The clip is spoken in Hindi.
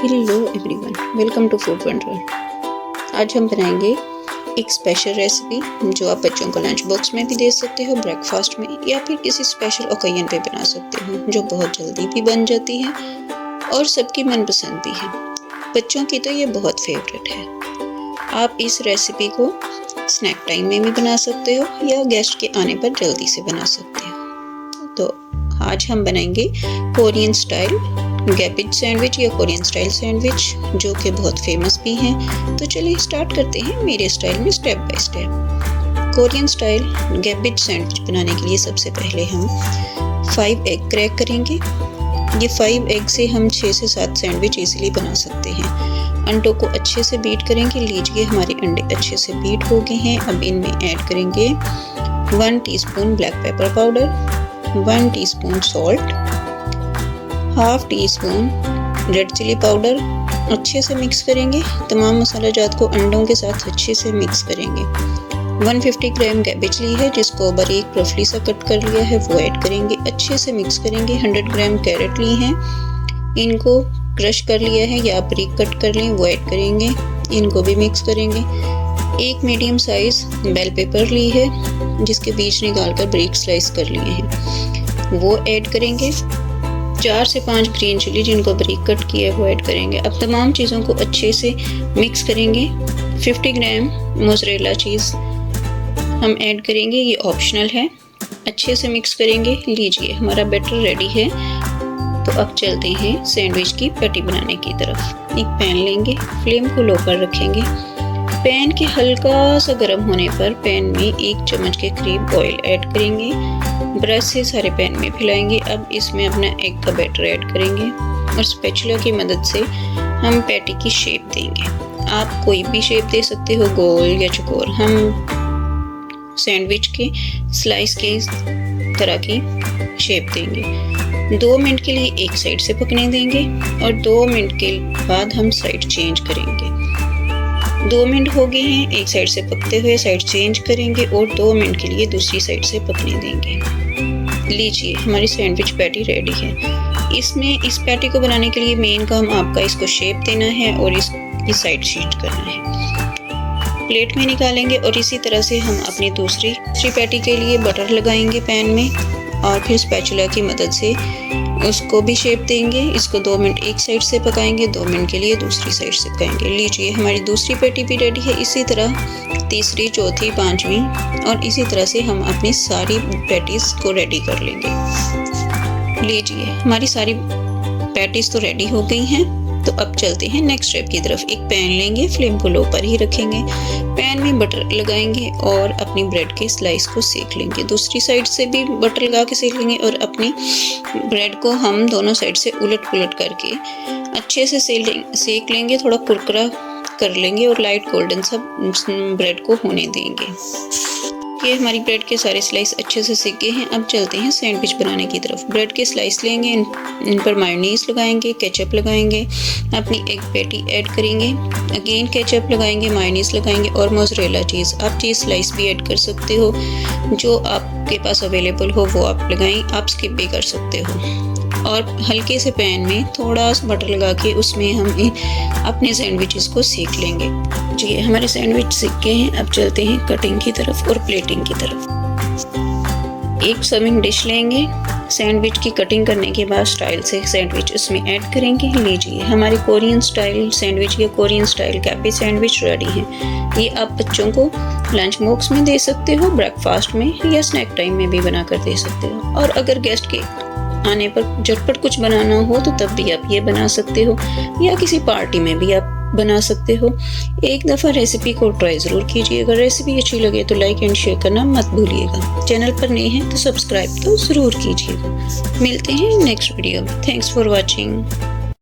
Hello everyone, welcome to Food Wonder. आज हम बनाएंगे एक स्पेशल रेसिपी जो आप बच्चों को लंच बॉक्स में भी दे सकते हो, ब्रेकफास्ट में, या फिर किसी स्पेशल ओकेजन पे बना सकते हो, जो बहुत जल्दी भी बन जाती है और सबकी मनपसंद भी है। बच्चों की तो ये बहुत फेवरेट है। आप इस रेसिपी को स्नैक टाइम में भी बना सकते हो या गेस्ट के आने पर जल्दी से बना सकते हो। तो आज हम बनाएंगे कोरियन स्टाइल कैबेज सैंडविच या कोरियन स्टाइल सैंडविच, जो कि बहुत फेमस भी हैं। तो चलिए स्टार्ट करते हैं मेरे स्टाइल में step by step. Korean style cabbage sandwich बनाने के लिए सबसे पहले हम 5 एग क्रैक करेंगे। ये 5 एग से हम 6 से 7 सैंडविच इजीली बना सकते हैं। अंडों को अच्छे से बीट करेंगे। लीजिए हमारे अंडे अच्छे से बीट हो गए हैं। अब इनमें ऐड करेंगे 1 teaspoon black pepper powder, 1 teaspoon salt, half teaspoon red chilli powder. अच्छे से मिक्स करेंगे। तमाम मसाला जात को अंडों के साथ अच्छे से मिक्स करेंगे। 150 ग्राम कैबेज ली है, जिसको बारीक रफली सा कट कर लिया है, वो ऐड करेंगे। अच्छे से मिक्स करेंगे। 100 ग्राम कैरेट ली है, इनको क्रश कर लिया है या बारीक कट कर लें, वो ऐड करेंगे। इनको भी मिक्स करेंगे। एक मीडियम साइज बेल पेपर ली है, जिसके बीज निकाल कर बारीक स्लाइस कर लिए हैं, वो ऐड करेंगे। 4 से 5 ग्रीन चिली जिनको बारीक कट किया है, वो ऐड करेंगे। अब तमाम चीज़ों को अच्छे से मिक्स करेंगे। 50 ग्राम मोज़रेला चीज़ हम ऐड करेंगे, ये ऑप्शनल है। अच्छे से मिक्स करेंगे। लीजिए हमारा बैटर रेडी है। तो अब चलते हैं सैंडविच की पैटी बनाने की तरफ। एक पैन लेंगे, फ्लेम को लो पर रखेंगे। पैन के हल्का सा गर्म होने पर पैन में 1 चम्मच के करीब ऑयल ऐड करेंगे। ब्रश से सारे पैन में फैलाएंगे। अब इसमें अपना एग का बैटर ऐड करेंगे और स्पैचुला की मदद से हम पैटी की शेप देंगे। आप कोई भी शेप दे सकते हो, गोल या चौकोर। हम सैंडविच के स्लाइस के तरह की शेप देंगे। 2 मिनट के लिए एक साइड से पकने देंगे और 2 मिनट के बाद हम साइड चेंज करेंगे। 2 मिनट हो गए हैं, एक साइड से पकते हुए साइड चेंज करेंगे और 2 मिनट के लिए दूसरी साइड से पकने देंगे। लीजिए हमारी सैंडविच पैटी रेडी है। इसमें इस पैटी को बनाने के लिए मेन काम आपका इसको शेप देना है और इसकी साइड शिफ्ट करना है। प्लेट में निकालेंगे और इसी तरह से हम अपनी दूसरी पैटी के लिए बटर लगाएंगे पैन में और फिर स्पैचुला की मदद से उसको भी शेप देंगे। इसको 2 मिनट एक साइड से पकाएंगे, 2 मिनट के लिए दूसरी साइड से पकाएंगे। लीजिए हमारी दूसरी पैटी भी रेडी है। इसी तरह तीसरी, चौथी, 5वीं और इसी तरह से हम अपनी सारी पैटीज को रेडी कर लेंगे। लीजिए हमारी सारी पैटीज तो रेडी हो गई हैं। तो अब चलते हैं नेक्स्ट स्टेप की तरफ। एक पैन लेंगे, फ्लेम को लो पर ही रखेंगे। पैन में बटर लगाएंगे और अपनी ब्रेड के स्लाइस को सेक लेंगे। दूसरी साइड से भी बटर लगा के सेक लेंगे और अपनी ब्रेड को हम दोनों साइड से उलट पुलट करके अच्छे से सेक लेंगे। थोड़ा कुरकुरा कर लेंगे और लाइट गोल्डन सा ब्रेड को होने देंगे। ये हमारी ब्रेड के सारे स्लाइस अच्छे से सेक गए हैं। अब चलते हैं सैंडविच बनाने की तरफ। ब्रेड के स्लाइस लेंगे, इन पर मायोनीज लगाएंगे, केचप लगाएंगे, अपनी एक पैटी ऐड करेंगे, अगेन केचप लगाएंगे, मायोनीज लगाएंगे और मोज़रेला चीज़। आप चीज़ स्लाइस भी ऐड कर सकते हो, जो आपके पास अवेलेबल हो वो आप लगाएं, आप स्किप भी कर सकते हो। और हल्के से पैन में थोड़ा सा बटर लगा के उसमें हम अपने सैंडविचेस को सेक लेंगे। जी हमारे सैंडविच सीख गए हैं। अब चलते हैं कटिंग की तरफ और प्लेटिंग की तरफ। एक सर्विंग डिश लेंगे। सैंडविच की कटिंग करने के बाद स्टाइल से सैंडविच उसमें ऐड करेंगे। लीजिए हमारी कोरियन स्टाइल सैंडविच या Korean style cabbage sandwich ready है। ये आप बच्चों को लंच बॉक्स में दे सकते हो, ब्रेकफास्ट में या स्नैक टाइम में भी बना कर दे सकते हो। और अगर गेस्ट के आने पर झटपट कुछ बनाना हो तो तब भी आप ये बना सकते हो या किसी पार्टी में भी आप बना सकते हो। एक दफ़ा रेसिपी को ट्राई ज़रूर कीजिएगा। रेसिपी अच्छी लगे तो लाइक एंड शेयर करना मत भूलिएगा। चैनल पर नए हैं तो सब्सक्राइब तो ज़रूर कीजिएगा। मिलते हैं नेक्स्ट वीडियो में। Thanks for watching.